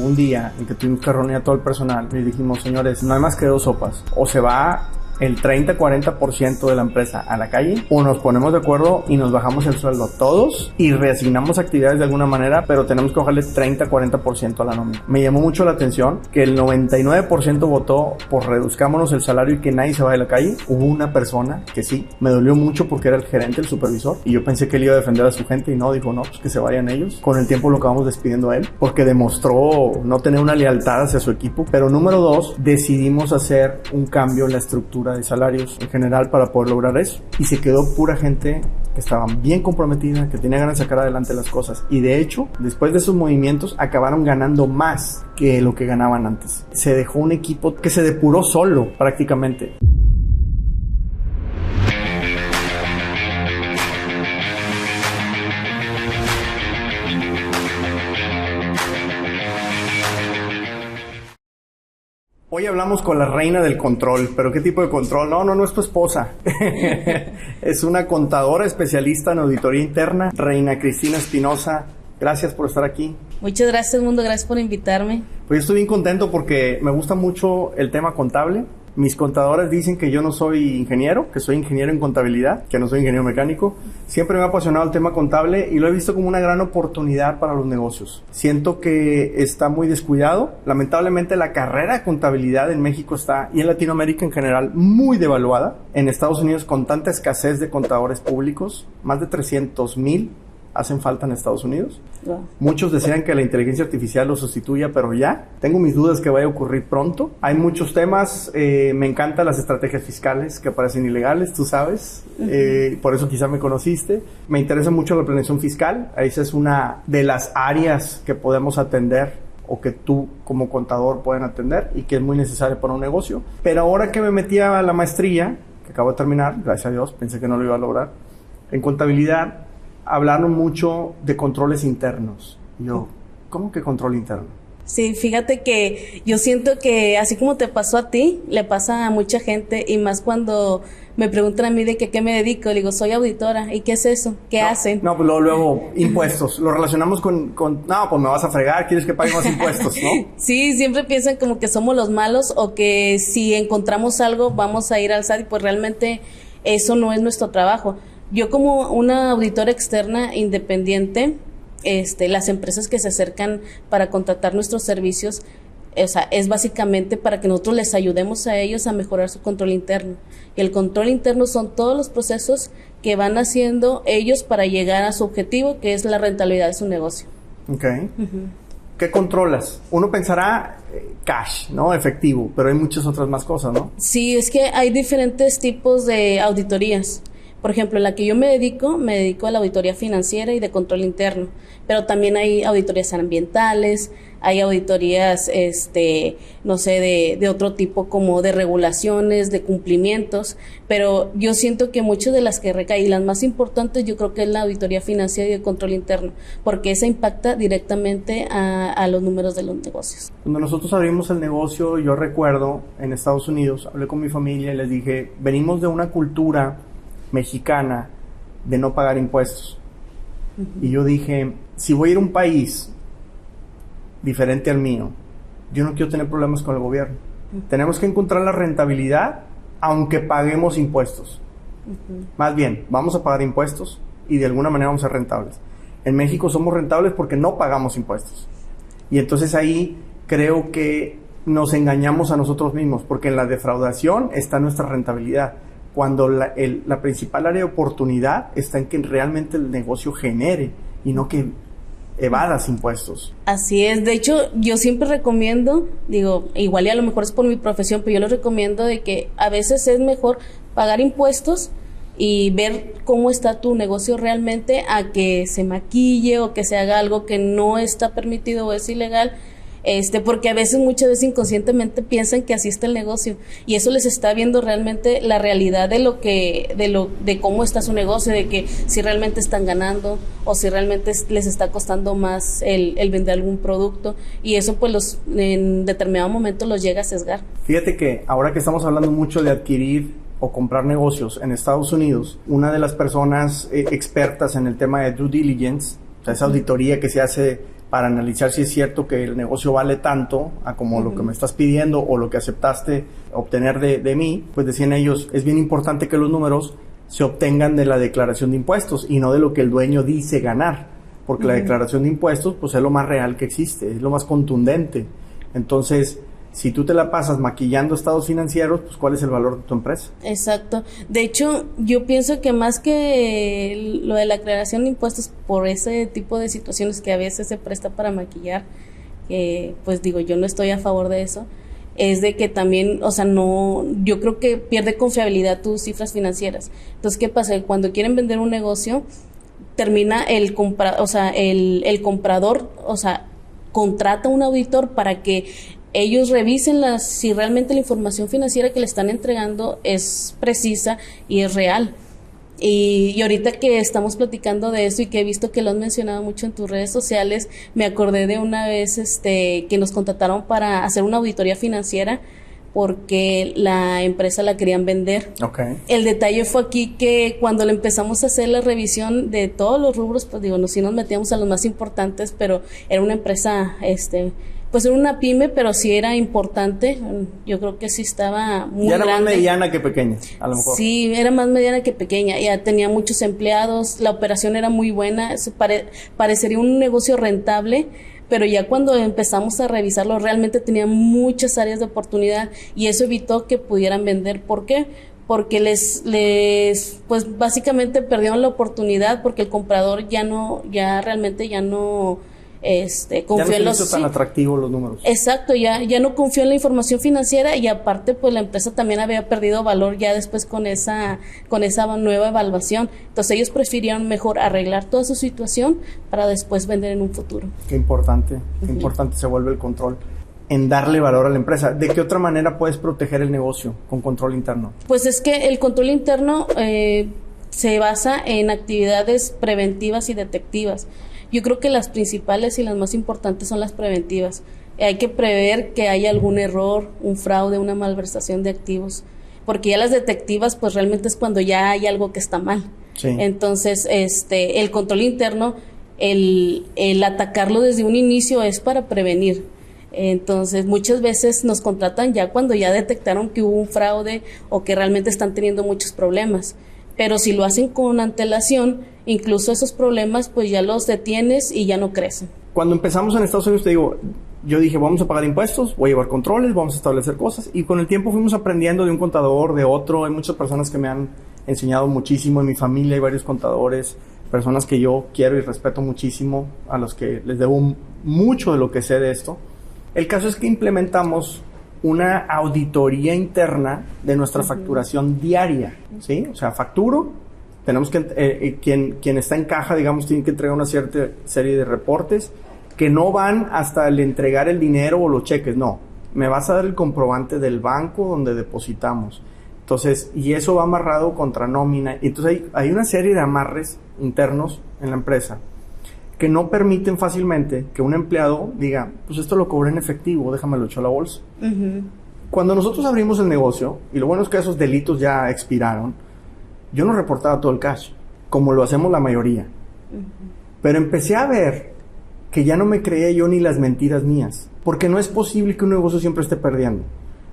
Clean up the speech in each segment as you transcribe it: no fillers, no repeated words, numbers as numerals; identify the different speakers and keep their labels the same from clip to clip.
Speaker 1: un día en que tuvimos que reunir a todo el personal y dijimos, señores, no hay más que dos sopas. O se va el 30-40% de la empresa a la calle, o nos ponemos de acuerdo y nos bajamos el sueldo todos y reasignamos actividades de alguna manera, pero tenemos que bajarle 30-40% a la nómina. Me llamó mucho la atención que el 99% votó por reduzcámonos el salario y que nadie se vaya a la calle. Hubo una persona que sí, me dolió mucho porque era el gerente, el supervisor, y yo pensé que él iba a defender a su gente y no, dijo no, pues que se vayan ellos. Con el tiempo lo acabamos despidiendo a él porque demostró no tener una lealtad hacia su equipo. Pero número dos, decidimos hacer un cambio en la estructura de salarios en general para poder lograr eso, y se quedó pura gente que estaba bien comprometida, que tenía ganas de sacar adelante las cosas, y de hecho después de esos movimientos acabaron ganando más que lo que ganaban antes. Se dejó un equipo que se depuró solo prácticamente. Hoy hablamos con la reina del control, pero ¿qué tipo de control? No es tu esposa. Es una contadora especialista en auditoría interna, Reina Cristina Espinosa. Gracias por estar aquí.
Speaker 2: Muchas gracias, Mundo, gracias por invitarme.
Speaker 1: Pues yo estoy bien contento porque me gusta mucho el tema contable. Mis contadores dicen que yo no soy ingeniero, que soy ingeniero en contabilidad, que no soy ingeniero mecánico. Siempre me ha apasionado el tema contable y lo he visto como una gran oportunidad para los negocios. Siento que está muy descuidado. Lamentablemente la carrera de contabilidad en México está, y en Latinoamérica en general, muy devaluada. En Estados Unidos, con tanta escasez de contadores públicos, más de 300,000 hacen falta en Estados Unidos. Wow. Muchos desean que la inteligencia artificial lo sustituya, pero ya. Tengo mis dudas que vaya a ocurrir pronto. Hay muchos temas. Me encantan las estrategias fiscales que parecen ilegales, tú sabes. Por eso quizá me conociste. Me interesa mucho la planeación fiscal. Esa es una de las áreas que podemos atender o que tú como contador pueden atender y que es muy necesaria para un negocio. Pero ahora que me metí a la maestría, que acabo de terminar, gracias a Dios, pensé que no lo iba a lograr, en contabilidad, hablaron mucho de controles internos. Yo, ¿cómo que control interno?
Speaker 2: Sí, fíjate que yo siento que así como te pasó a ti, le pasa a mucha gente, y más cuando me preguntan a mí de qué me dedico, le digo, soy auditora. ¿Y qué es eso? ¿Qué hacen?
Speaker 1: No, pues luego impuestos. Lo relacionamos con, no, pues me vas a fregar, quieres que pague más impuestos, ¿no?
Speaker 2: Sí, siempre piensan como que somos los malos o que si encontramos algo vamos a ir al SAT, y pues realmente eso no es nuestro trabajo. Yo como una auditora externa independiente, las empresas que se acercan para contratar nuestros servicios, o sea, es básicamente para que nosotros les ayudemos a ellos a mejorar su control interno. Y el control interno son todos los procesos que van haciendo ellos para llegar a su objetivo, que es la rentabilidad de su negocio.
Speaker 1: Ok. ¿Qué controlas? Uno pensará cash, ¿no? Efectivo, pero hay muchas otras más cosas, ¿no?
Speaker 2: Sí, es que hay diferentes tipos de auditorías. Por ejemplo, en la que yo me dedico a la auditoría financiera y de control interno, pero también hay auditorías ambientales, hay auditorías, no sé, de otro tipo como de regulaciones, de cumplimientos, pero yo siento que muchas de las que recaen, y las más importantes, yo creo que es la auditoría financiera y de control interno, porque esa impacta directamente a los números de los negocios.
Speaker 1: Cuando nosotros abrimos el negocio, yo recuerdo, en Estados Unidos, hablé con mi familia y les dije, venimos de una cultura mexicana de no pagar impuestos. Y yo dije, si voy a ir a un país diferente al mío, yo no quiero tener problemas con el gobierno. Tenemos que encontrar la rentabilidad aunque paguemos impuestos. Más bien, vamos a pagar impuestos y de alguna manera vamos a ser rentables. En México somos rentables porque no pagamos impuestos. Y entonces ahí creo que nos engañamos a nosotros mismos, porque en la defraudación está nuestra rentabilidad, cuando la principal área de oportunidad está en que realmente el negocio genere y no que evadas impuestos.
Speaker 2: Así es. De hecho, yo siempre recomiendo, digo, igual y a lo mejor es por mi profesión, pero yo les recomiendo de que a veces es mejor pagar impuestos y ver cómo está tu negocio realmente a que se maquille o que se haga algo que no está permitido o es ilegal. Porque a veces, muchas veces inconscientemente piensan que así está el negocio, y eso les está viendo realmente la realidad de cómo está su negocio, de que si realmente están ganando o si realmente les está costando más el vender algún producto, y eso pues en determinado momento los llega a sesgar.
Speaker 1: Fíjate que ahora que estamos hablando mucho de adquirir o comprar negocios en Estados Unidos, una de las personas expertas en el tema de due diligence, o sea, esa auditoría que se hace para analizar si es cierto que el negocio vale tanto a como lo que me estás pidiendo o lo que aceptaste obtener de mí, pues decían ellos, es bien importante que los números se obtengan de la declaración de impuestos y no de lo que el dueño dice ganar, porque la declaración de impuestos pues es lo más real que existe, es lo más contundente. Entonces, si tú te la pasas maquillando estados financieros, pues ¿cuál es el valor de tu empresa?
Speaker 2: Exacto. De hecho, yo pienso que más que lo de la aclaración de impuestos por ese tipo de situaciones que a veces se presta para maquillar, pues digo, yo no estoy a favor de eso, es de que también, o sea, no, yo creo que pierde confiabilidad tus cifras financieras. Entonces, ¿qué pasa? Cuando quieren vender un negocio, termina el comprador, o sea, contrata un auditor para que ellos revisen si realmente la información financiera que le están entregando es precisa y es real. Y ahorita que estamos platicando de eso y que he visto que lo has mencionado mucho en tus redes sociales, me acordé de una vez que nos contrataron para hacer una auditoría financiera porque la empresa la querían vender.
Speaker 1: Okay.
Speaker 2: El detalle fue aquí que cuando le empezamos a hacer la revisión de todos los rubros, pues digo, sí nos metíamos a los más importantes, pero era una empresa, pues era una pyme, pero sí era importante. Yo creo que sí estaba muy grande.
Speaker 1: Ya era más mediana que pequeña, a lo mejor.
Speaker 2: Sí, era más mediana que pequeña. Ya tenía muchos empleados, la operación era muy buena, parecería un negocio rentable, pero ya cuando empezamos a revisarlo, realmente tenía muchas áreas de oportunidad y eso evitó que pudieran vender. ¿Por qué? Porque pues básicamente perdieron la oportunidad porque el comprador realmente ya no confió en los...
Speaker 1: tan atractivos los números.
Speaker 2: Exacto, ya no confió en la información financiera y aparte pues la empresa también había perdido valor ya después con esa nueva evaluación. Entonces ellos prefirieron mejor arreglar toda su situación para después vender en un futuro.
Speaker 1: Qué importante se vuelve el control en darle valor a la empresa. ¿De qué otra manera puedes proteger el negocio con control interno?
Speaker 2: Pues es que el control interno se basa en actividades preventivas y detectivas. Yo creo que las principales y las más importantes son las preventivas. Hay que prever que haya algún error, un fraude, una malversación de activos, porque ya las detectivas pues realmente es cuando ya hay algo que está mal.
Speaker 1: Sí.
Speaker 2: Entonces, el control interno, el atacarlo desde un inicio es para prevenir. Entonces, muchas veces nos contratan ya cuando ya detectaron que hubo un fraude o que realmente están teniendo muchos problemas. Pero si lo hacen con antelación, incluso esos problemas pues ya los detienes y ya no crecen.
Speaker 1: Cuando empezamos en Estados Unidos, te digo, yo dije, vamos a pagar impuestos, voy a llevar controles, vamos a establecer cosas, y con el tiempo fuimos aprendiendo de un contador, de otro. Hay muchas personas que me han enseñado muchísimo. En mi familia hay varios contadores, personas que yo quiero y respeto muchísimo, a los que les debo mucho de lo que sé de esto. El caso es que implementamos una auditoría interna de nuestra facturación diaria, ¿sí? O sea, facturo, tenemos que, quien está en caja, digamos, tiene que entregar una cierta serie de reportes que no van hasta el entregar el dinero o los cheques, no. Me vas a dar el comprobante del banco donde depositamos. Entonces, y eso va amarrado contra nómina. Y entonces hay una serie de amarres internos en la empresa que no permiten fácilmente que un empleado diga, pues esto lo cobré en efectivo, déjamelo echar a la bolsa. Uh-huh. Cuando nosotros abrimos el negocio, y lo bueno es que esos delitos ya expiraron, yo no reportaba todo el cash, como lo hacemos la mayoría. Uh-huh. Pero empecé a ver que ya no me creía yo ni las mentiras mías, porque no es posible que un negocio siempre esté perdiendo.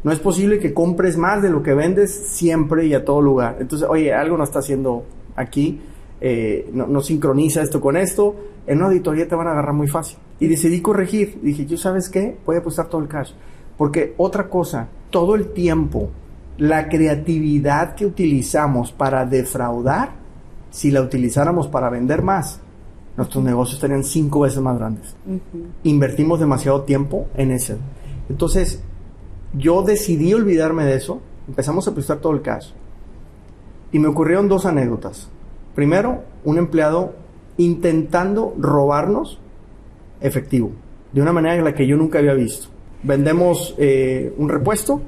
Speaker 1: No es posible que compres más de lo que vendes siempre y a todo lugar. Entonces, oye, algo no está haciendo aquí, no sincroniza esto con esto. En una auditoría te van a agarrar muy fácil. Y decidí corregir. Dije, ¿yo sabes qué? Voy a apostar todo el cash. Porque otra cosa, todo el tiempo, la creatividad que utilizamos para defraudar, si la utilizáramos para vender más, nuestros negocios estarían 5 veces más grandes. Uh-huh. Invertimos demasiado tiempo en eso. Entonces, yo decidí olvidarme de eso. Empezamos a apostar todo el cash. Y me ocurrieron 2 anécdotas. Primero, un empleado intentando robarnos efectivo, de una manera en la que yo nunca había visto. Vendemos un repuesto,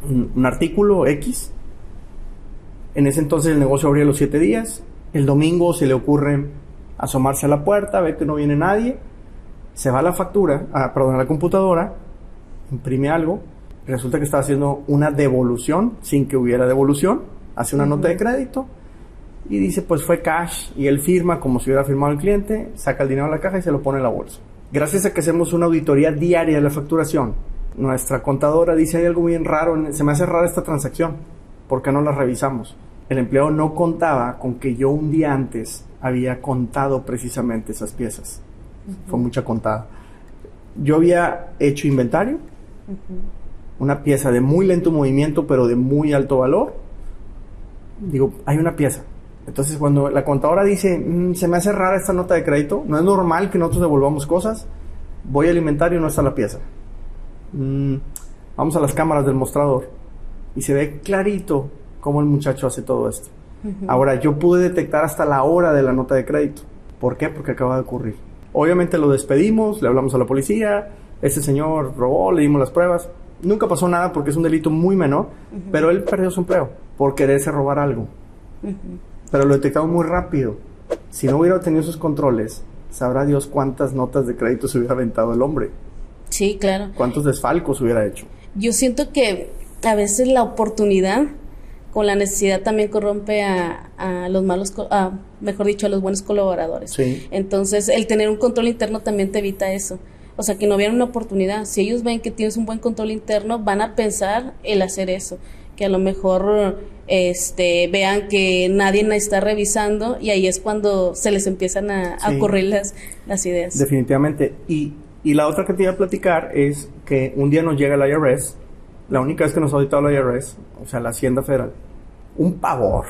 Speaker 1: un artículo X. En ese entonces el negocio abría los 7 días. El domingo se le ocurre asomarse a la puerta, ve que no viene nadie, se va a la factura, a la computadora, imprime algo, resulta que estaba haciendo una devolución sin que hubiera devolución, hace una nota de crédito Y dice, pues fue cash, y él firma como si hubiera firmado el cliente, saca el dinero de la caja y se lo pone en la bolsa. Gracias a que hacemos una auditoría diaria de la facturación, nuestra contadora dice, hay algo bien raro, se me hace rara esta transacción, ¿por qué no la revisamos? El empleado no contaba con que yo un día antes había contado precisamente esas piezas. Fue mucha contada. Yo había hecho inventario, una pieza de muy lento movimiento, pero de muy alto valor. Digo, hay una pieza. Entonces, cuando la contadora dice, se me hace rara esta nota de crédito, no es normal que nosotros devolvamos cosas, voy al inventario y no está la pieza. Vamos a las cámaras del mostrador y se ve clarito cómo el muchacho hace todo esto. Ahora, yo pude detectar hasta la hora de la nota de crédito. ¿Por qué? Porque acaba de ocurrir. Obviamente lo despedimos, le hablamos a la policía, ese señor robó, le dimos las pruebas. Nunca pasó nada porque es un delito muy menor, pero él perdió su empleo por quererse robar algo. Pero lo detectamos muy rápido. Si no hubiera tenido esos controles, sabrá Dios cuántas notas de crédito se hubiera aventado el hombre.
Speaker 2: Sí, claro.
Speaker 1: Cuántos desfalcos hubiera hecho.
Speaker 2: Yo siento que a veces la oportunidad con la necesidad también corrompe a los malos, mejor dicho, a los buenos colaboradores.
Speaker 1: Sí.
Speaker 2: Entonces, el tener un control interno también te evita eso. O sea, que no vieran una oportunidad. Si ellos ven que tienes un buen control interno, van a pensar el hacer eso. Que a lo mejor vean que nadie está revisando y ahí es cuando se les empiezan a ocurrir las ideas.
Speaker 1: Definitivamente. Y la otra que te iba a platicar es que un día nos llega el IRS, la única vez que nos ha auditado la IRS, o sea, la Hacienda Federal, un pavor,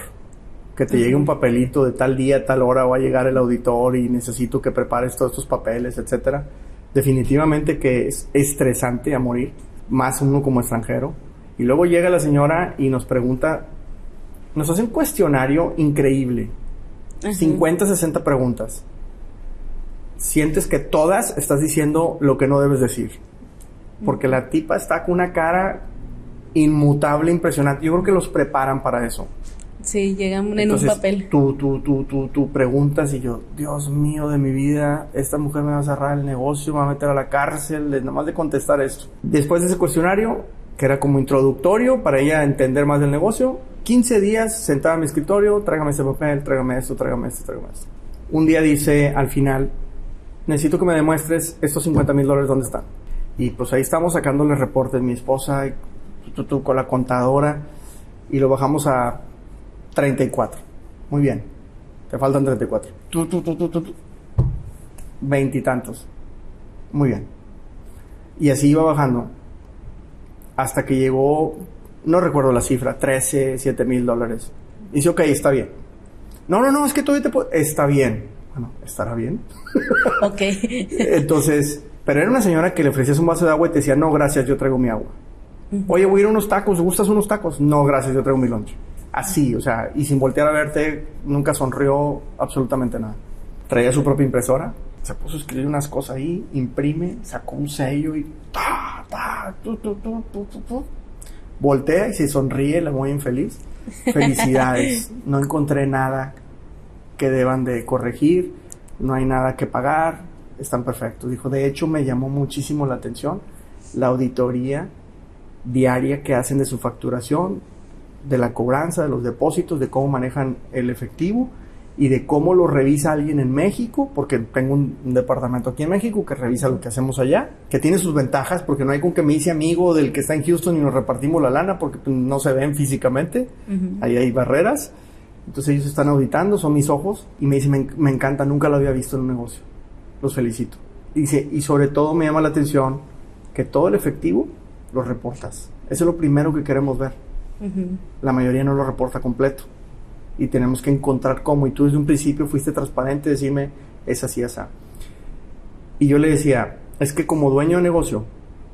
Speaker 1: que te llegue un papelito de tal día, tal hora va a llegar el auditor y necesito que prepares todos estos papeles, etcétera. Definitivamente que es estresante a morir, más uno como extranjero. Y luego llega la señora y nos pregunta, nos hace un cuestionario increíble, 50, 60 preguntas. Sientes que todas estás diciendo lo que no debes decir, porque la tipa está con una cara inmutable, impresionante. Yo creo que los preparan para eso.
Speaker 2: Sí, llegan
Speaker 1: Entonces,
Speaker 2: en un papel.
Speaker 1: Tú preguntas y yo, Dios mío de mi vida, esta mujer me va a cerrar el negocio, me va a meter a la cárcel, nada más de contestar esto. Después de ese cuestionario, que era como introductorio para ella entender más del negocio, 15 días sentada en mi escritorio, tráigame ese papel, tráigame esto, tráigame esto, tráigame esto. Un día dice al final, necesito que me demuestres estos $50,000 dónde están. Y pues ahí estamos sacándole reportes, mi esposa y tú con la contadora, y lo bajamos a 34. Muy bien. Te faltan 34. 20 y tantos. Muy bien. Y así iba bajando. Hasta que llegó, no recuerdo la cifra, 13, $7,000. Dice, ok, está bien. No, es que todavía te puedo... Está bien. Bueno, ¿estará bien?
Speaker 2: Ok.
Speaker 1: Entonces, pero era una señora que le ofrecías un vaso de agua y te decía, no, gracias, yo traigo mi agua. Oye, voy a ir a unos tacos, ¿gustas unos tacos? No, gracias, yo traigo mi lunch. Así, o sea, y sin voltear a verte, nunca sonrió absolutamente nada. Traía su propia impresora, se puso a escribir unas cosas ahí, imprime, sacó un sello y voltea y se sonríe, la muy infeliz. Felicidades, no encontré nada que deban de corregir, no hay nada que pagar, están perfectos. Dijo, de hecho me llamó muchísimo la atención la auditoría diaria que hacen de su facturación, de la cobranza, de los depósitos, de cómo manejan el efectivo y de cómo lo revisa alguien en México, porque tengo un departamento aquí en México que revisa lo que hacemos allá, que tiene sus ventajas, porque no hay con que me hice amigo del que está en Houston y nos repartimos la lana, porque no se ven físicamente, ahí hay barreras. Entonces ellos están auditando, son mis ojos, y me dicen, me encanta, nunca lo había visto en un negocio, los felicito. Dice, y sobre todo me llama la atención que todo el efectivo lo reportas, eso es lo primero que queremos ver. La mayoría no lo reporta completo y tenemos que encontrar cómo, y tú desde un principio fuiste transparente, decirme es así, así. Y yo le decía, es que como dueño de negocio,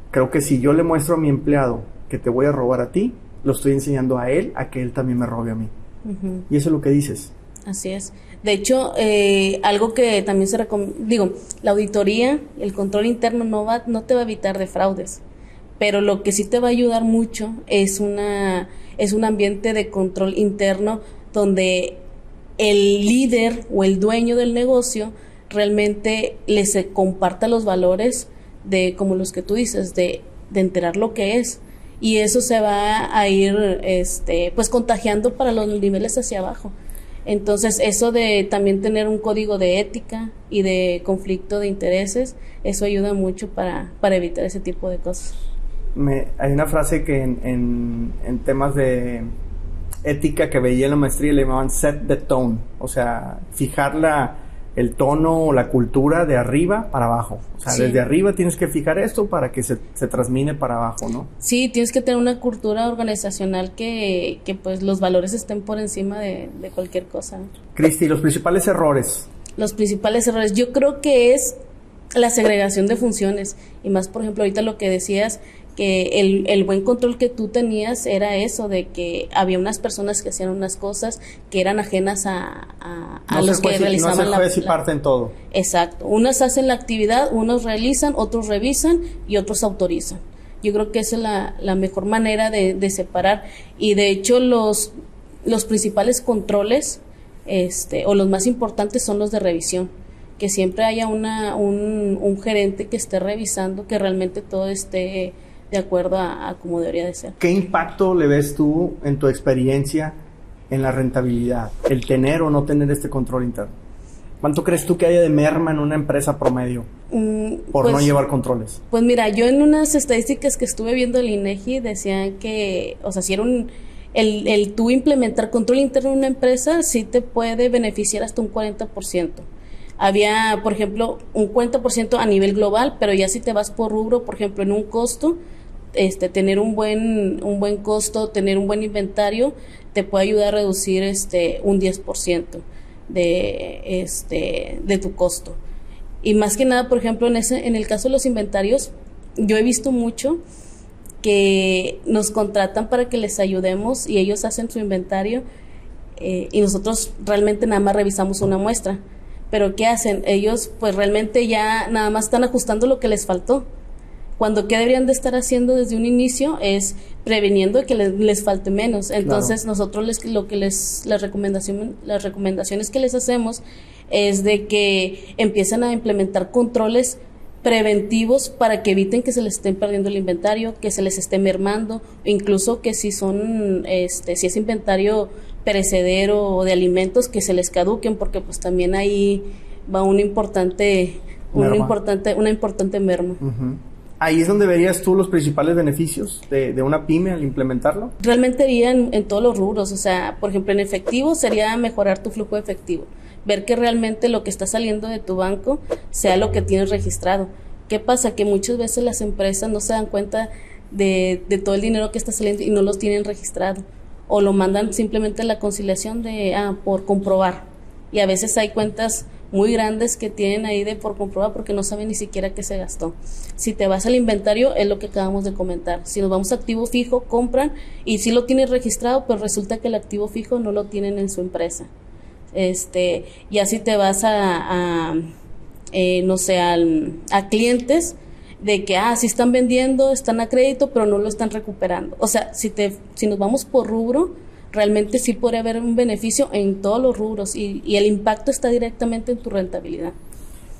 Speaker 1: creo que si yo le muestro a mi empleado que te voy a robar a ti, lo estoy enseñando a él a que él también me robe a mí. Y eso es lo que dices.
Speaker 2: Así es. De hecho, algo que también se recomienda, la auditoría, el control interno no te va a evitar de fraudes, pero lo que sí te va a ayudar mucho es un ambiente de control interno donde el líder o el dueño del negocio realmente les comparta los valores de, como los que tú dices, de enterar lo que es, y eso se va a ir pues contagiando para los niveles hacia abajo. Entonces, eso de también tener un código de ética y de conflicto de intereses, eso ayuda mucho para evitar ese tipo de cosas.
Speaker 1: Hay una frase que en temas de ética que veía en la maestría le llamaban set the tone, o sea, fijar el tono o la cultura de arriba para abajo. O sea, sí, desde arriba tienes que fijar esto para que se transmine para abajo, ¿no?
Speaker 2: Sí, tienes que tener una cultura organizacional que pues los valores estén por encima de cualquier cosa.
Speaker 1: Cristi, los principales errores.
Speaker 2: Los principales errores, yo creo que es la segregación de funciones, y más, por ejemplo, ahorita lo que decías, que el buen control que tú tenías era eso, de que había unas personas que hacían unas cosas que eran ajenas a los que realizaban
Speaker 1: no se juez y parte en todo.
Speaker 2: Exacto, unas hacen la actividad, unos realizan, otros revisan y otros autorizan. Yo creo que esa es la mejor manera de separar, y de hecho los principales controles o los más importantes son los de revisión, que siempre haya un gerente que esté revisando que realmente todo esté de acuerdo a como debería de ser.
Speaker 1: ¿Qué impacto le ves tú en tu experiencia en la rentabilidad, el tener o no tener este control interno? ¿Cuánto crees tú que haya de merma en una empresa promedio por no llevar controles?
Speaker 2: Pues mira, yo en unas estadísticas que estuve viendo del INEGI decían que, o sea, si era el tú implementar control interno en una empresa, sí te puede beneficiar hasta un 40%. Había, por ejemplo, un 40% a nivel global, pero ya si te vas por rubro, por ejemplo, en un costo, tener un buen costo, tener un buen inventario, te puede ayudar a reducir un 10% de tu costo. Y más que nada, por ejemplo, en el caso de los inventarios, yo he visto mucho que nos contratan para que les ayudemos y ellos hacen su inventario, y nosotros realmente nada más revisamos una muestra. Pero ¿qué hacen? Ellos pues realmente ya nada más están ajustando lo que les faltó. Cuando ¿qué deberían de estar haciendo desde un inicio? Es previniendo que les falte menos. Entonces, claro, nosotros las recomendaciones que les hacemos es de que empiecen a implementar controles preventivos para que eviten que se les estén perdiendo el inventario, que se les esté mermando, incluso que si es inventario perecedero o de alimentos, que se les caduquen, porque pues también ahí va una importante merma.
Speaker 1: Uh-huh. Ahí es donde verías tú los principales beneficios de una pyme al implementarlo.
Speaker 2: Realmente iría en todos los rubros, o sea, por ejemplo, en efectivo sería mejorar tu flujo de efectivo, ver que realmente lo que está saliendo de tu banco sea lo que tienes registrado. ¿Qué pasa? Que muchas veces las empresas no se dan cuenta de todo el dinero que está saliendo y no los tienen registrado, o lo mandan simplemente a la conciliación por comprobar, y a veces hay cuentas muy grandes que tienen ahí de por comprobar porque no saben ni siquiera qué se gastó. Si te vas al inventario, es lo que acabamos de comentar. Si nos vamos a activo fijo, compran y si lo tienen registrado, pues resulta que el activo fijo no lo tienen en su empresa. Ya si te vas a clientes de que si están vendiendo, están a crédito, pero no lo están recuperando. O sea, si nos vamos por rubro, realmente sí puede haber un beneficio en todos los rubros, y el impacto está directamente en tu rentabilidad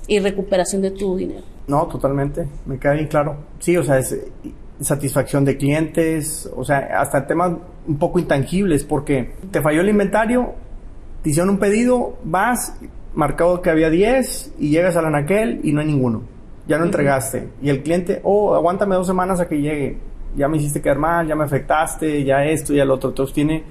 Speaker 2: y recuperación de tu dinero.
Speaker 1: No, totalmente, me queda bien claro. Sí, o sea, es satisfacción de clientes, o sea, hasta temas un poco intangibles, porque te falló el inventario, te hicieron un pedido, vas, marcado que había 10 y llegas al anaquel y no hay ninguno, ya no entregaste, y el cliente, aguántame 2 semanas a que llegue, ya me hiciste quedar mal, ya me afectaste, ya esto, ya lo otro. Entonces tiene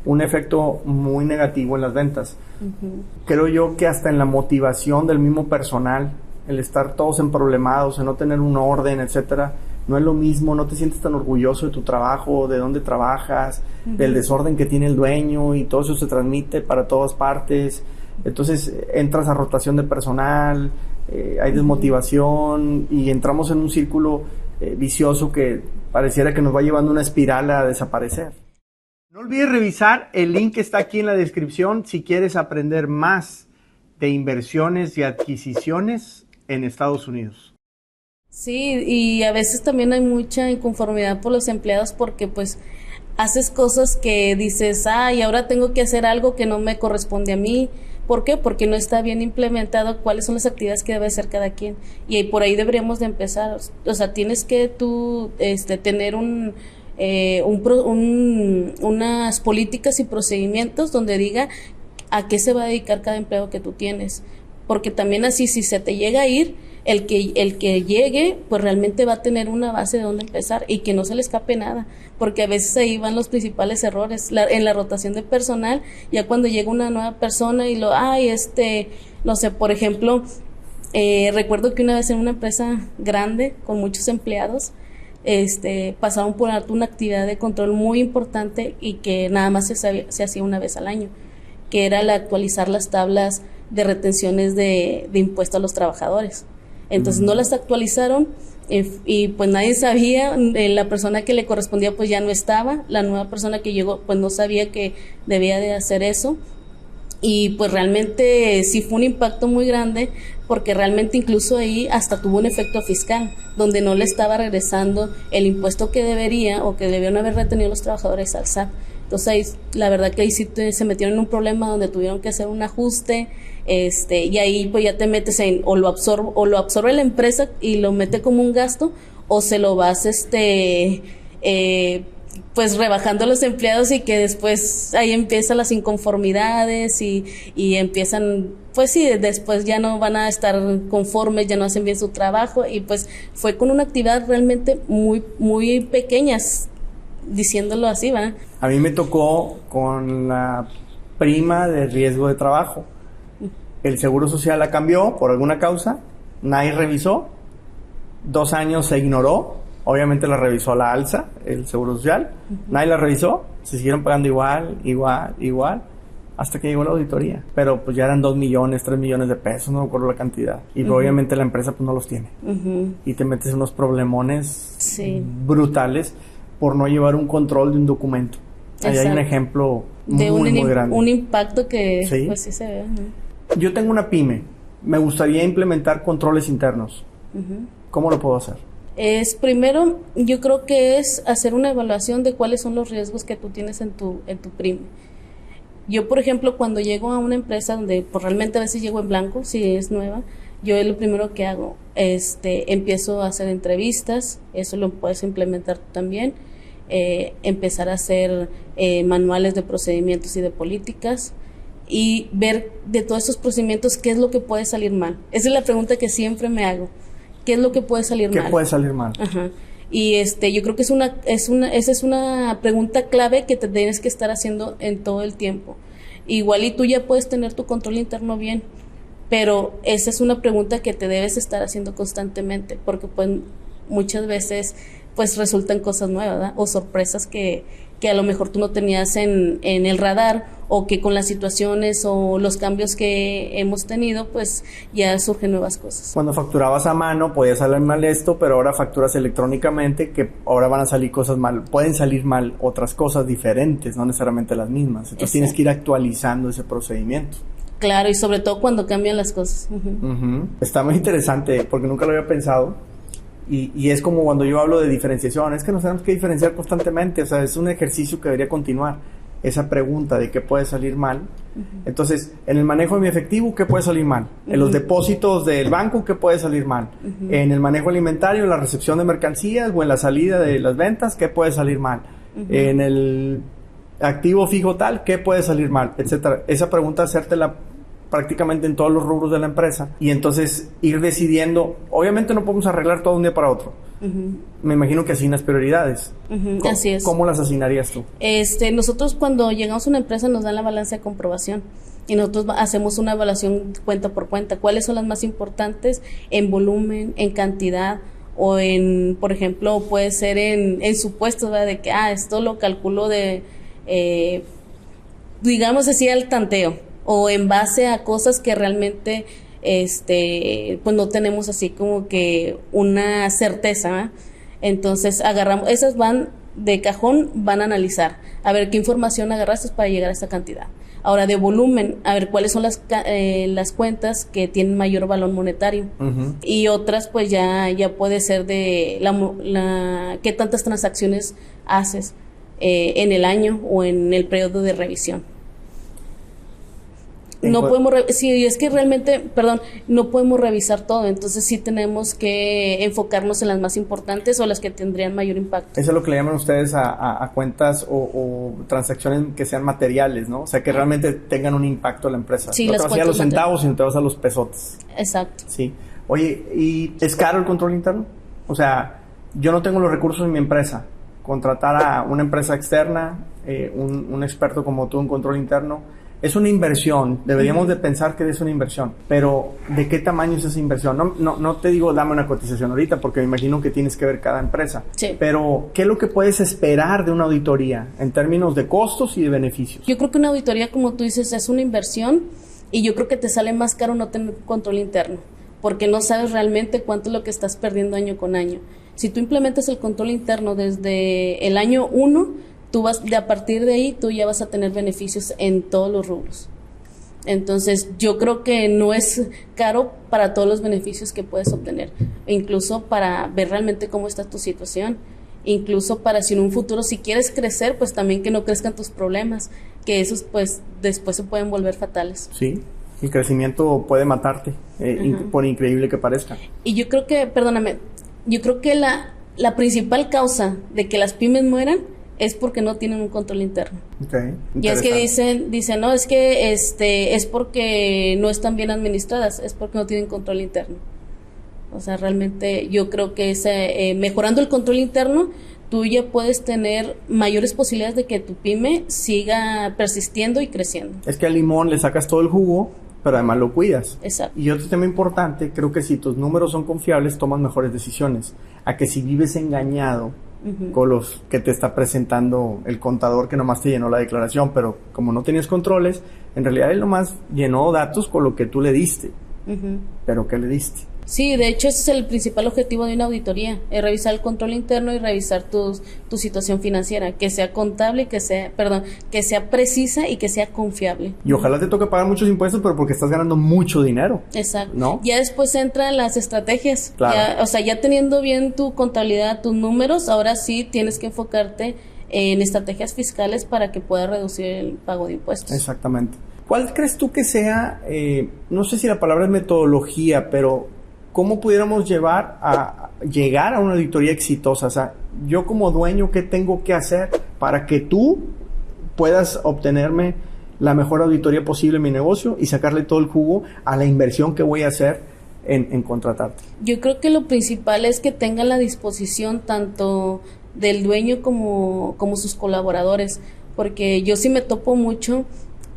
Speaker 1: un efecto muy negativo en las ventas. Uh-huh. Creo yo que hasta en la motivación del mismo personal, el estar todos emproblemados, el no tener un orden, etcétera, no es lo mismo, no te sientes tan orgulloso de tu trabajo, de dónde trabajas, uh-huh, del desorden que tiene el dueño, y todo eso se transmite para todas partes. Entonces entras a rotación de personal, hay desmotivación, y entramos en un círculo vicioso que pareciera que nos va llevando una espiral a desaparecer. No olvides revisar el link que está aquí en la descripción si quieres aprender más de inversiones y adquisiciones en Estados Unidos.
Speaker 2: Sí, y a veces también hay mucha inconformidad por los empleados porque pues haces cosas que dices, y ahora tengo que hacer algo que no me corresponde a mí. ¿Por qué? Porque no está bien implementado cuáles son las actividades que debe hacer cada quien. Y por ahí deberíamos de empezar. O sea, tienes que tú tener unas políticas y procedimientos donde diga a qué se va a dedicar cada empleado que tú tienes. Porque también así, si se te llega a ir, el que llegue, pues realmente va a tener una base de dónde empezar y que no se le escape nada, porque a veces ahí van los principales errores, en la rotación de personal, ya cuando llega una nueva persona y no sé, por ejemplo, recuerdo que una vez en una empresa grande, con muchos empleados, pasaron por alto una actividad de control muy importante y que nada más se hacía una vez al año, que era actualizar las tablas de retenciones de impuestos a los trabajadores. Entonces no las actualizaron y pues nadie sabía, la persona que le correspondía pues ya no estaba, la nueva persona que llegó pues no sabía que debía de hacer eso, y pues realmente sí fue un impacto muy grande, porque realmente incluso ahí hasta tuvo un efecto fiscal, donde no le estaba regresando el impuesto que debería o que debieron haber retenido los trabajadores al SAT. Entonces ahí, la verdad que ahí sí se metieron en un problema donde tuvieron que hacer un ajuste, y ahí pues ya te metes en, o lo absorbe la empresa y lo mete como un gasto, o se lo vas pues rebajando a los empleados, y que después ahí empiezan las inconformidades y empiezan, pues sí, después ya no van a estar conformes, ya no hacen bien su trabajo, y pues fue con una actividad realmente muy, muy pequeñas, diciéndolo así, ¿verdad?
Speaker 1: A mí me tocó con la prima de riesgo de trabajo. El Seguro Social la cambió por alguna causa, nadie revisó, 2 años se ignoró, obviamente la revisó a la alza el Seguro Social, nadie la revisó, se siguieron pagando igual, hasta que llegó la auditoría. Pero pues ya eran 2 millones, 3 millones de pesos, no me acuerdo la cantidad. Y obviamente la empresa pues no los tiene. Y te metes en unos problemones brutales por no llevar un control de un documento. Ahí hay un ejemplo muy grande.
Speaker 2: Un impacto que pues sí se ve.
Speaker 1: Yo tengo una pyme, me gustaría implementar controles internos. ¿Cómo lo puedo hacer?
Speaker 2: Primero, yo creo que es hacer una evaluación de cuáles son los riesgos que tú tienes en tu pyme. Yo, por ejemplo, cuando llego a una empresa donde pues, realmente a veces llego en blanco, si es nueva, yo lo primero que hago, empiezo a hacer entrevistas, eso lo puedes implementar tú también, empezar a hacer manuales de procedimientos y de políticas, y ver de todos esos procedimientos qué es lo que puede salir mal. Esa es la pregunta que siempre me hago. ¿Qué es lo que puede salir mal?
Speaker 1: ¿Qué puede salir mal?
Speaker 2: Ajá. Y yo creo que esa es una pregunta clave que te tienes que estar haciendo en todo el tiempo. Igual y tú ya puedes tener tu control interno bien, pero esa es una pregunta que te debes estar haciendo constantemente, porque pues muchas veces pues resultan cosas nuevas, ¿verdad? O sorpresas que a lo mejor tú no tenías en el radar, o que con las situaciones o los cambios que hemos tenido, pues ya surgen nuevas cosas.
Speaker 1: Cuando facturabas a mano podía salir mal esto, pero ahora facturas electrónicamente, que ahora van a salir cosas mal, pueden salir mal otras cosas diferentes, no necesariamente las mismas. Entonces tienes que ir actualizando ese procedimiento.
Speaker 2: Claro, y sobre todo cuando cambian las cosas.
Speaker 1: Está muy interesante, porque nunca lo había pensado. Y es como cuando yo hablo de diferenciación, es que nos tenemos que diferenciar constantemente, o sea, es un ejercicio que debería continuar, esa pregunta de qué puede salir mal. Entonces, en el manejo de mi efectivo, ¿qué puede salir mal? En los depósitos del banco, ¿qué puede salir mal? En el manejo alimentario, en la recepción de mercancías o en la salida de las ventas, ¿qué puede salir mal? En el activo fijo tal, ¿qué puede salir mal? Etcétera. Esa pregunta, hacértela prácticamente en todos los rubros de la empresa, y entonces ir decidiendo. Obviamente no podemos arreglar todo de un día para otro. Me imagino que asignas prioridades.
Speaker 2: Así es.
Speaker 1: ¿Cómo las asignarías tú?
Speaker 2: Nosotros cuando llegamos a una empresa nos dan la balanza de comprobación, y nosotros hacemos una evaluación cuenta por cuenta. ¿Cuáles son las más importantes en volumen, en cantidad, o en, por ejemplo, puede ser en supuestos, ¿verdad? De que esto lo calculo de digamos así, al tanteo, o en base a cosas que realmente pues no tenemos así como que una certeza, ¿eh? Entonces agarramos, esas van de cajón, van a analizar a ver qué información agarraste para llegar a esa cantidad. Ahora, de volumen, a ver cuáles son las cuentas que tienen mayor valor monetario, y otras pues ya puede ser de qué tantas transacciones haces en el año o en el periodo de revisión. No podemos, sí, es que realmente, perdón, no podemos revisar todo, entonces sí tenemos que enfocarnos en las más importantes o las que tendrían mayor impacto.
Speaker 1: Eso es lo que le llaman ustedes a cuentas o transacciones que sean materiales, ¿no? O sea, que realmente tengan un impacto en la empresa.
Speaker 2: Sí,
Speaker 1: no
Speaker 2: las
Speaker 1: te vas a ir a los centavos, sino te vas a los pesotes.
Speaker 2: Exacto.
Speaker 1: Sí. Oye, ¿y es caro el control interno? O sea, yo no tengo los recursos en mi empresa. Contratar a una empresa externa, un experto como tú en control interno, es una inversión. Deberíamos de pensar que es una inversión. Pero, ¿de qué tamaño es esa inversión? No te digo dame una cotización ahorita, porque me imagino que tienes que ver cada empresa.
Speaker 2: Sí.
Speaker 1: Pero, ¿qué es lo que puedes esperar de una auditoría en términos de costos y de beneficios?
Speaker 2: Yo creo que una auditoría, como tú dices, es una inversión y yo creo que te sale más caro no tener control interno, porque no sabes realmente cuánto es lo que estás perdiendo año con año. Si tú implementas el control interno desde el año 1, a partir de ahí tú ya vas a tener beneficios en todos los rubros. Entonces yo creo que no es caro para todos los beneficios que puedes obtener, e incluso para ver realmente cómo está tu situación, incluso para si en un futuro si quieres crecer, pues también que no crezcan tus problemas, que esos pues después se pueden volver fatales.
Speaker 1: Sí. El crecimiento puede matarte, por increíble que parezca.
Speaker 2: Y yo creo que, perdóname, yo creo que la principal causa de que las pymes mueran es porque no tienen un control interno.
Speaker 1: Okay,
Speaker 2: y es que dicen, no, es que es porque no están bien administradas, es porque no tienen control interno. O sea, realmente yo creo que mejorando el control interno, tú ya puedes tener mayores posibilidades de que tu pyme siga persistiendo y creciendo.
Speaker 1: Es que al limón le sacas todo el jugo, pero además lo cuidas.
Speaker 2: Exacto.
Speaker 1: Y otro tema importante, creo que si tus números son confiables, tomas mejores decisiones. A que si vives engañado con los que te está presentando el contador que nomás te llenó la declaración, pero como no tenías controles, en realidad él nomás llenó datos con lo que tú le diste. ¿Pero qué le diste?
Speaker 2: Sí, de hecho ese es el principal objetivo de una auditoría, es revisar el control interno y revisar tu situación financiera, que sea contable, que sea precisa y que sea confiable.
Speaker 1: Y ojalá te toque pagar muchos impuestos, pero porque estás ganando mucho dinero.
Speaker 2: Exacto.
Speaker 1: ¿No?
Speaker 2: Ya después entran las estrategias.
Speaker 1: Claro.
Speaker 2: Ya teniendo bien tu contabilidad, tus números, ahora sí tienes que enfocarte en estrategias fiscales para que puedas reducir el pago de impuestos.
Speaker 1: Exactamente. ¿Cuál crees tú que sea, no sé si la palabra es metodología, pero cómo pudiéramos llegar a una auditoría exitosa? O sea, yo como dueño, ¿qué tengo que hacer para que tú puedas obtenerme la mejor auditoría posible en mi negocio y sacarle todo el jugo a la inversión que voy a hacer en contratarte?
Speaker 2: Yo creo que lo principal es que tengan la disposición tanto del dueño como sus colaboradores, porque yo sí me topo mucho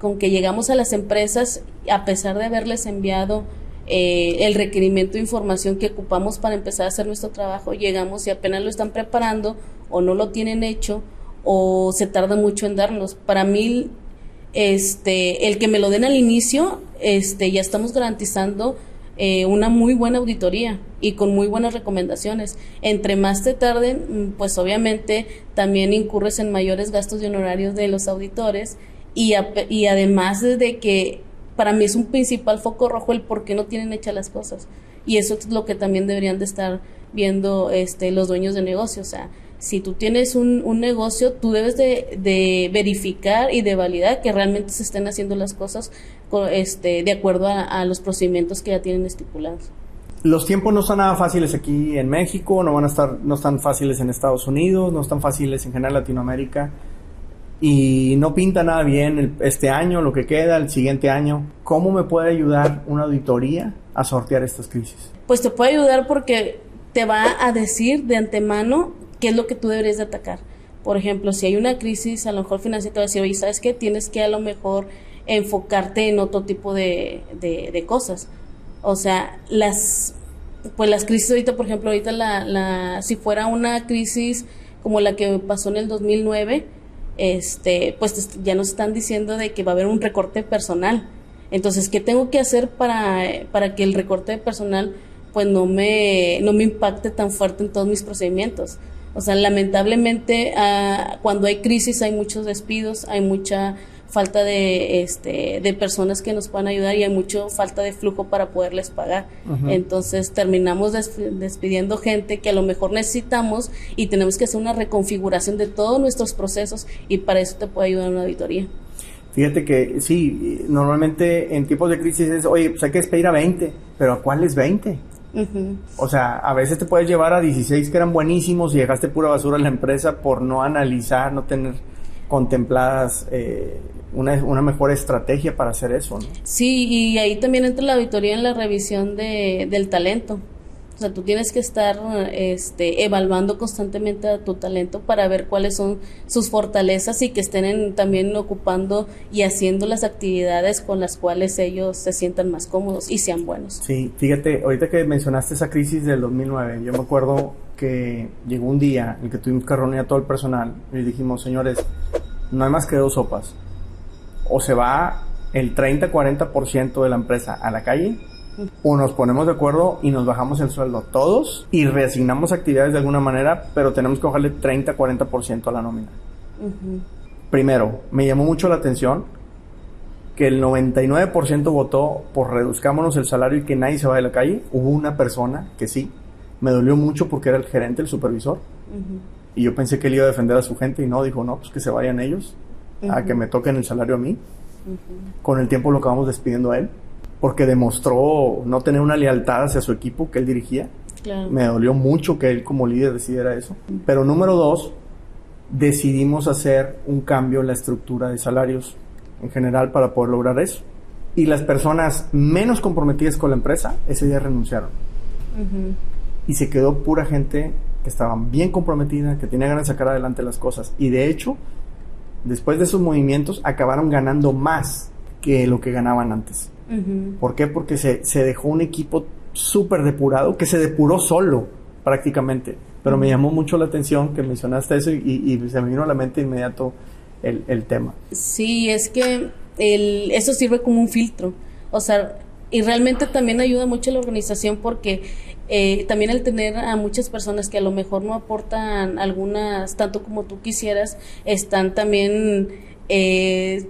Speaker 2: con que llegamos a las empresas, a pesar de haberles enviado el requerimiento de información que ocupamos para empezar a hacer nuestro trabajo, llegamos y apenas lo están preparando o no lo tienen hecho o se tarda mucho en darnos. Para mí, el que me lo den al inicio, ya estamos garantizando una muy buena auditoría y con muy buenas recomendaciones. Entre más te tarden, pues obviamente también incurres en mayores gastos de honorarios de los auditores y además de que para mí es un principal foco rojo el por qué no tienen hechas las cosas. Y eso es lo que también deberían de estar viendo los dueños de negocios. O sea, si tú tienes un negocio, tú debes de verificar y de validar que realmente se estén haciendo las cosas de acuerdo a los procedimientos que ya tienen estipulados.
Speaker 1: Los tiempos no están nada fáciles aquí en México, no están fáciles en Estados Unidos, no están fáciles en general en Latinoamérica. Y no pinta nada bien este año, lo que queda, el siguiente año. ¿Cómo me puede ayudar una auditoría a sortear estas crisis?
Speaker 2: Pues te puede ayudar porque te va a decir de antemano qué es lo que tú deberías de atacar. Por ejemplo, si hay una crisis, a lo mejor financiera te va a decir, oye, ¿sabes qué? Tienes que a lo mejor enfocarte en otro tipo de cosas. O sea, las crisis ahorita, por ejemplo, si fuera una crisis como la que pasó en el 2009, pues ya nos están diciendo de que va a haber un recorte personal. Entonces, ¿qué tengo que hacer para que el recorte de personal pues no me impacte tan fuerte en todos mis procedimientos? O sea, lamentablemente cuando hay crisis hay muchos despidos, hay mucha falta de personas que nos puedan ayudar y hay mucha falta de flujo para poderles pagar. Entonces terminamos despidiendo gente que a lo mejor necesitamos y tenemos que hacer una reconfiguración de todos nuestros procesos y para eso te puede ayudar una auditoría.
Speaker 1: Fíjate que sí, normalmente en tiempos de crisis es, oye, pues hay que despedir a 20, pero ¿a cuáles 20? O sea, a veces te puedes llevar a 16 que eran buenísimos y dejaste pura basura en la empresa por no analizar, no tener contempladas una mejor estrategia para hacer eso, ¿no?
Speaker 2: Sí, y ahí también entra la auditoría en la revisión del talento. O sea, tú tienes que estar evaluando constantemente a tu talento para ver cuáles son sus fortalezas y que estén también ocupando y haciendo las actividades con las cuales ellos se sientan más cómodos y sean buenos.
Speaker 1: Sí, fíjate, ahorita que mencionaste esa crisis del 2009, yo me acuerdo que llegó un día en que tuvimos que reunir a todo el personal y dijimos, señores, no hay más que dos sopas. O se va el 30-40% de la empresa a la calle, o nos ponemos de acuerdo y nos bajamos el sueldo todos y reasignamos actividades de alguna manera, pero tenemos que bajarle 30-40% a la nómina. Primero, me llamó mucho la atención que el 99% votó por reduzcámonos el salario y que nadie se vaya a la calle. Hubo una persona que sí, me dolió mucho porque era el gerente, el supervisor, y yo pensé que él iba a defender a su gente y no, dijo, no, pues que se vayan ellos, a que me toquen el salario a mí. Con el tiempo lo acabamos despidiendo a él, porque demostró no tener una lealtad hacia su equipo que él dirigía.
Speaker 2: Claro.
Speaker 1: Me dolió mucho que él como líder decidiera eso. Pero número 2, decidimos hacer un cambio en la estructura de salarios en general para poder lograr eso. Y las personas menos comprometidas con la empresa ese día renunciaron. Y se quedó pura gente que estaba bien comprometida, que tenía ganas de sacar adelante las cosas. Y de hecho, después de esos movimientos, acabaron ganando más que lo que ganaban antes. ¿Por qué? Porque se dejó un equipo súper depurado, que se depuró solo prácticamente. Pero me llamó mucho la atención que mencionaste eso y se me vino a la mente inmediato el tema.
Speaker 2: Sí, es que eso sirve como un filtro. O sea, y realmente también ayuda mucho a la organización porque también el tener a muchas personas que a lo mejor no aportan algunas tanto como tú quisieras, están también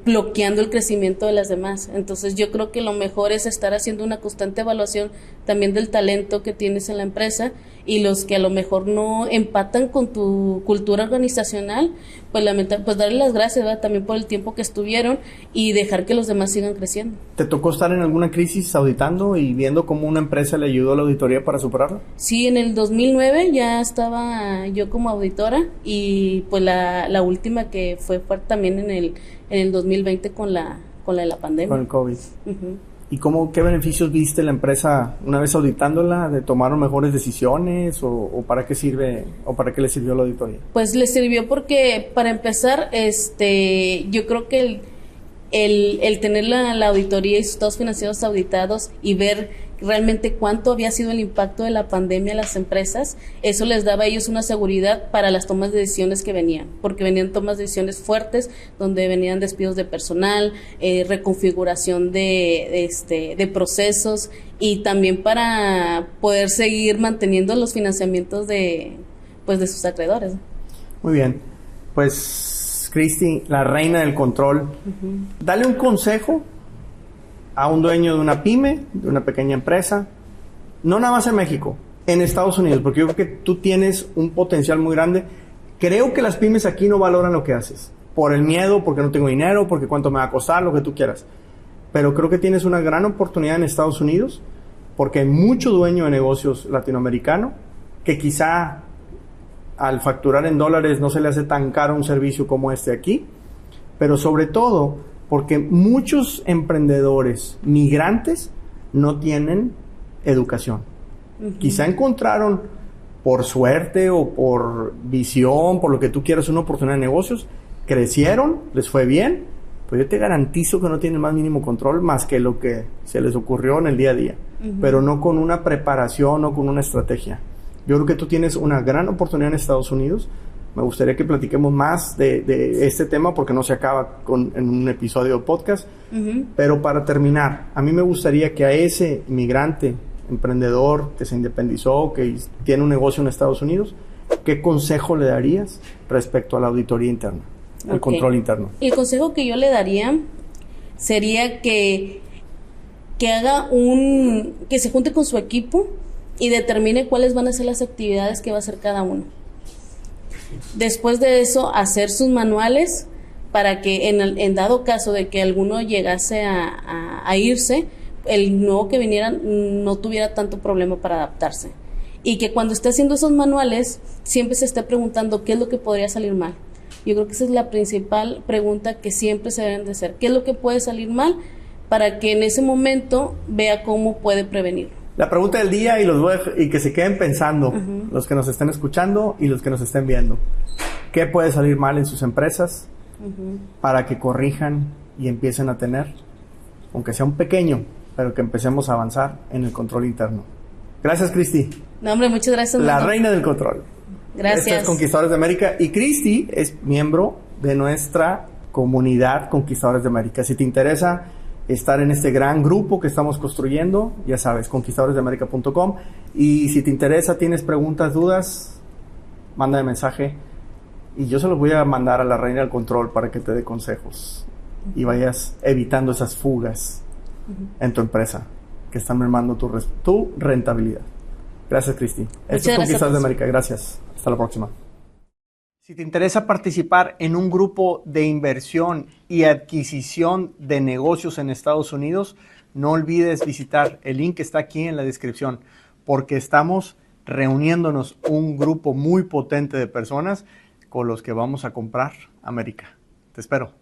Speaker 2: bloqueando el crecimiento de las demás. Entonces yo creo que lo mejor es estar haciendo una constante evaluación también del talento que tienes en la empresa, y los que a lo mejor no empatan con tu cultura organizacional, pues darle las gracias, ¿verdad?, también por el tiempo que estuvieron y dejar que los demás sigan creciendo.
Speaker 1: ¿Te tocó estar en alguna crisis auditando y viendo cómo una empresa le ayudó a la auditoría para superarla?
Speaker 2: Sí, en el 2009 ya estaba yo como auditora, y pues la última que fue también en el 2020 con la de la pandemia.
Speaker 1: Con el COVID. ¿Y qué beneficios viste la empresa una vez auditándola? ¿De tomaron mejores decisiones o para qué sirve o para qué le sirvió la auditoría?
Speaker 2: Pues le sirvió porque, para empezar, yo creo que el tener la auditoría y sus estados financieros auditados y ver realmente cuánto había sido el impacto de la pandemia en las empresas, eso les daba a ellos una seguridad para las tomas de decisiones que venían, porque venían tomas de decisiones fuertes, donde venían despidos de personal, reconfiguración de procesos, y también para poder seguir manteniendo los financiamientos de sus acreedores.
Speaker 1: Muy bien, pues Cristi, la reina del control, dale un consejo a un dueño de una pyme, de una pequeña empresa, no nada más en México, en Estados Unidos, porque yo creo que tú tienes un potencial muy grande. Creo que las pymes aquí no valoran lo que haces, por el miedo, porque no tengo dinero, porque cuánto me va a costar, lo que tú quieras. Pero creo que tienes una gran oportunidad en Estados Unidos, porque hay mucho dueño de negocios latinoamericano, que quizá al facturar en dólares no se le hace tan caro un servicio como este aquí, pero sobre todo porque muchos emprendedores migrantes no tienen educación. Quizá encontraron por suerte o por visión, por lo que tú quieras, una oportunidad de negocios, crecieron, les fue bien, pero yo te garantizo que no tienen más mínimo control más que lo que se les ocurrió en el día a día, pero no con una preparación o con una estrategia. Yo creo que tú tienes una gran oportunidad en Estados Unidos. Me gustaría que platiquemos más de este tema porque no se acaba en un episodio de podcast. Pero para terminar, a mí me gustaría que a ese migrante, emprendedor que se independizó, que tiene un negocio en Estados Unidos, ¿qué consejo le darías respecto a la auditoría interna, al control interno?
Speaker 2: El consejo que yo le daría sería que haga que se junte con su equipo y determine cuáles van a ser las actividades que va a hacer cada uno. Después de eso, hacer sus manuales para que en dado caso de que alguno llegase a irse, el nuevo que viniera no tuviera tanto problema para adaptarse. Y que cuando esté haciendo esos manuales, siempre se esté preguntando qué es lo que podría salir mal. Yo creo que esa es la principal pregunta que siempre se deben de hacer. ¿Qué es lo que puede salir mal? Para que en ese momento vea cómo puede prevenirlo.
Speaker 1: La pregunta del día, y que se queden pensando, los que nos estén escuchando y los que nos estén viendo. ¿Qué puede salir mal en sus empresas para que corrijan y empiecen a tener, aunque sea un pequeño, pero que empecemos a avanzar en el control interno? Gracias, Cristi.
Speaker 2: No, hombre, muchas gracias.
Speaker 1: La reina del control.
Speaker 2: Gracias.
Speaker 1: Esta es Conquistadores de América. Y Cristi es miembro de nuestra comunidad Conquistadores de América. Si te interesa estar en este gran grupo que estamos construyendo, ya sabes, conquistadoresdeamerica.com. Y si te interesa, tienes preguntas, dudas, mándame mensaje. Y yo se los voy a mandar a la reina del control para que te dé consejos. Y vayas evitando esas fugas en tu empresa que están mermando tu rentabilidad. Gracias, Cristi. Esto es Conquistadores de América. Gracias. Hasta la próxima. Si te interesa participar en un grupo de inversión y adquisición de negocios en Estados Unidos, no olvides visitar el link que está aquí en la descripción, porque estamos reuniéndonos un grupo muy potente de personas con los que vamos a comprar América. Te espero.